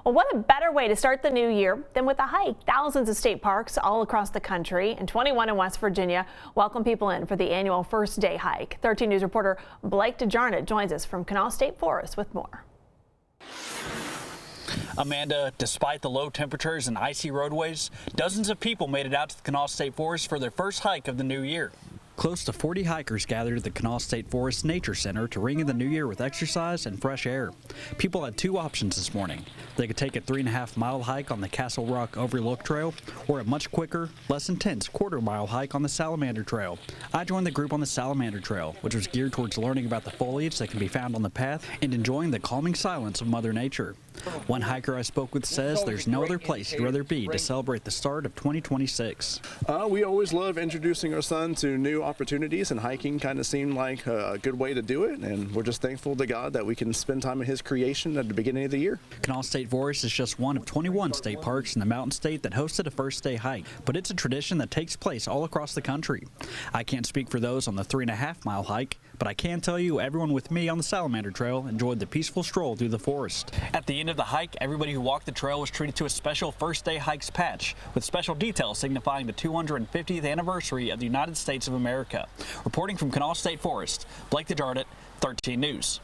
Well, what a better way to start the new year than with a hike. Thousands of state parks all across the country and 21 in West Virginia welcome people in for the annual first day hike. 13 News reporter Blake DeJarnett joins us from Kanawha State Forest with more. Amanda, despite the low temperatures and icy roadways, dozens of people made it out to the Kanawha State Forest for their first hike of the new year. Close to 40 hikers gathered at the Kanawha State Forest Nature Center to ring in the new year with exercise and fresh air. People had two options this morning. They could take a 3.5-mile hike on the Castle Rock Overlook Trail or a much quicker, less intense quarter-mile hike on the Salamander Trail. I joined the group on the Salamander Trail, which was geared towards learning about the foliage that can be found on the path and enjoying the calming silence of Mother Nature. One hiker I spoke with says there's no other place he'd rather be to celebrate the start of 2026. We always love introducing our son to new opportunities, and hiking kind of seemed like a good way to do it, and we're just thankful to God that we can spend time in his creation at the beginning of the year. Kanawha State Forest is just one of 21 state parks in the Mountain State that hosted a first day hike, but it's a tradition that takes place all across the country. I can't speak for those on the 3.5-mile hike, but I can tell you everyone with me on the Salamander Trail enjoyed the peaceful stroll through the forest. At the end of the hike, everybody who walked the trail was treated to a special first day hikes patch with special details signifying the 250th anniversary of the United States of America. Reporting from Kanawha State Forest, Blake DeJarnett, 13 News.